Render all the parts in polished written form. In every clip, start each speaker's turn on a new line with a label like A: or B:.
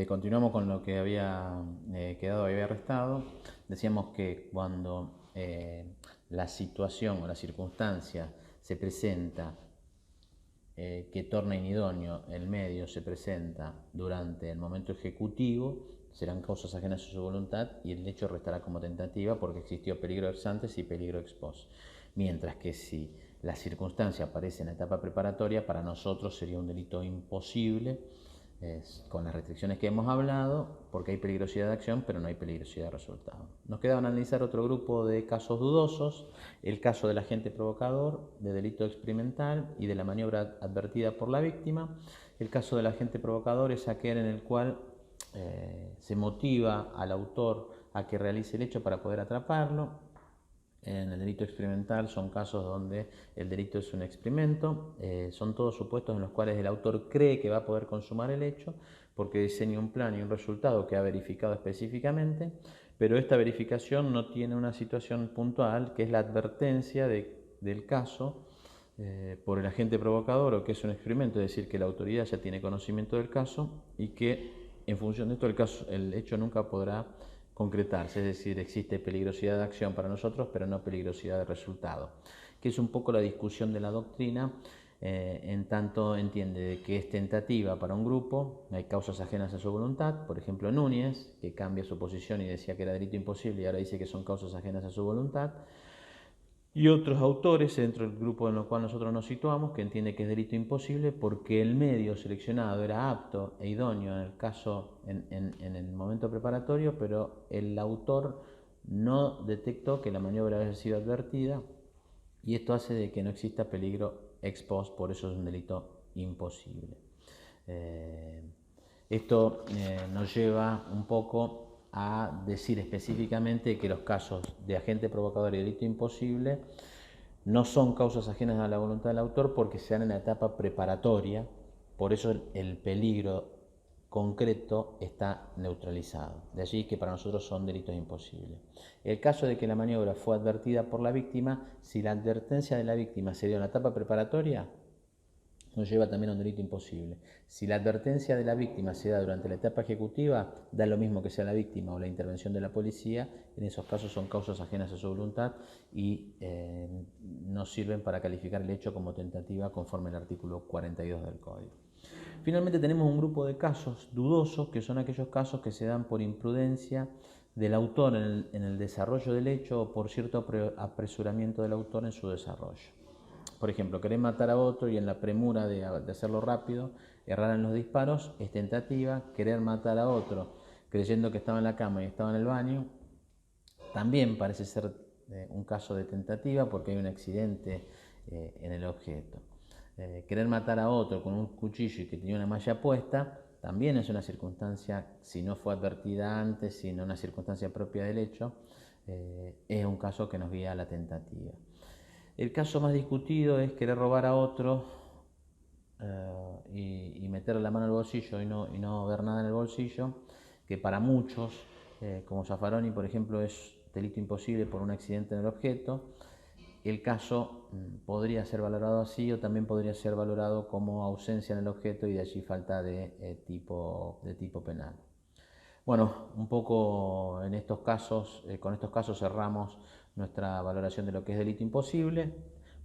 A: Continuamos con lo que había había restado. Decíamos que cuando la situación o la circunstancia se presenta que torna inidóneo el medio se presenta durante el momento ejecutivo, serán causas ajenas a su voluntad y el hecho restará como tentativa porque existió peligro ex antes y peligro ex post. Mientras que si la circunstancia aparece en la etapa preparatoria, para nosotros sería un delito imposible, con las restricciones que hemos hablado, porque hay peligrosidad de acción, pero no hay peligrosidad de resultado. Nos queda analizar otro grupo de casos dudosos, el caso del agente provocador, de delito experimental y de la maniobra advertida por la víctima. El caso del agente provocador es aquel en el cual se motiva al autor a que realice el hecho para poder atraparlo. En el delito experimental son casos donde el delito es un experimento, son todos supuestos en los cuales el autor cree que va a poder consumar el hecho porque diseña un plan y un resultado que ha verificado específicamente, pero esta verificación no tiene una situación puntual que es la advertencia del caso por el agente provocador o que es un experimento, es decir, que la autoridad ya tiene conocimiento del caso y que en función de esto el hecho nunca podrá concretarse, es decir, existe peligrosidad de acción para nosotros, pero no peligrosidad de resultado, que es un poco la discusión de la doctrina, en tanto entiende de que es tentativa para un grupo, hay causas ajenas a su voluntad, por ejemplo Núñez, que cambia su posición y decía que era delito imposible y ahora dice que son causas ajenas a su voluntad, y otros autores dentro del grupo en el cual nosotros nos situamos que entiende que es delito imposible porque el medio seleccionado era apto e idóneo en el caso, en el momento preparatorio, pero el autor no detectó que la maniobra había sido advertida y esto hace de que no exista peligro ex post, por eso es un delito imposible. Esto nos lleva un poco a decir específicamente que los casos de agente provocador y delito imposible no son causas ajenas a la voluntad del autor porque se dan en la etapa preparatoria, por eso el peligro concreto está neutralizado. De allí que para nosotros son delitos imposibles. El caso de que la maniobra fue advertida por la víctima, si la advertencia de la víctima se dio en la etapa preparatoria, nos lleva también a un delito imposible. Si la advertencia de la víctima se da durante la etapa ejecutiva, da lo mismo que sea la víctima o la intervención de la policía, en esos casos son causas ajenas a su voluntad y no sirven para calificar el hecho como tentativa conforme al artículo 42 del Código. Finalmente tenemos un grupo de casos dudosos, que son aquellos casos que se dan por imprudencia del autor en el desarrollo del hecho o por cierto apresuramiento del autor en su desarrollo. Por ejemplo, querer matar a otro y en la premura de hacerlo rápido, errar en los disparos, es tentativa. Querer matar a otro creyendo que estaba en la cama y estaba en el baño, también parece ser un caso de tentativa porque hay un accidente en el objeto. Querer matar a otro con un cuchillo y que tenía una malla puesta, también es una circunstancia, si no fue advertida antes, sino una circunstancia propia del hecho, es un caso que nos guía a la tentativa. El caso más discutido es querer robar a otro y meterle la mano al bolsillo y no ver nada en el bolsillo, que para muchos, como Zaffaroni por ejemplo, es delito imposible por un accidente en el objeto. El caso podría ser valorado así o también podría ser valorado como ausencia en el objeto y de allí falta de tipo penal. Bueno, un poco en estos casos, con estos casos cerramos nuestra valoración de lo que es delito imposible,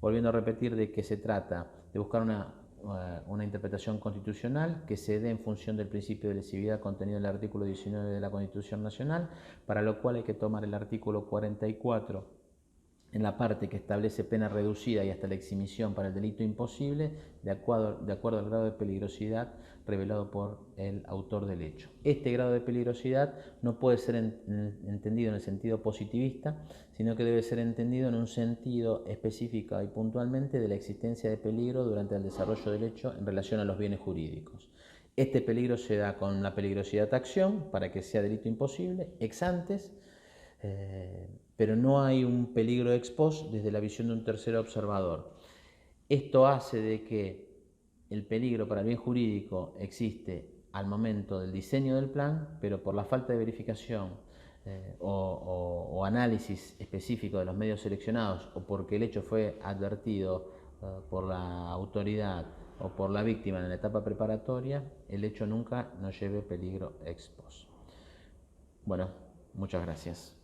A: volviendo a repetir de que se trata de buscar una interpretación constitucional que se dé en función del principio de lesividad contenido en el artículo 19 de la Constitución Nacional, para lo cual hay que tomar el artículo 44 en la parte que establece pena reducida y hasta la exhibición para el delito imposible, de acuerdo al grado de peligrosidad revelado por el autor del hecho. Este grado de peligrosidad no puede ser entendido en el sentido positivista, sino que debe ser entendido en un sentido específico y puntualmente de la existencia de peligro durante el desarrollo del hecho en relación a los bienes jurídicos. Este peligro se da con la peligrosidad de acción para que sea delito imposible, ex antes, pero no hay un peligro ex post desde la visión de un tercer observador. Esto hace de que el peligro para el bien jurídico existe al momento del diseño del plan, pero por la falta de verificación o análisis específico de los medios seleccionados o porque el hecho fue advertido por la autoridad o por la víctima en la etapa preparatoria, el hecho nunca nos lleve peligro ex post. Bueno, muchas gracias.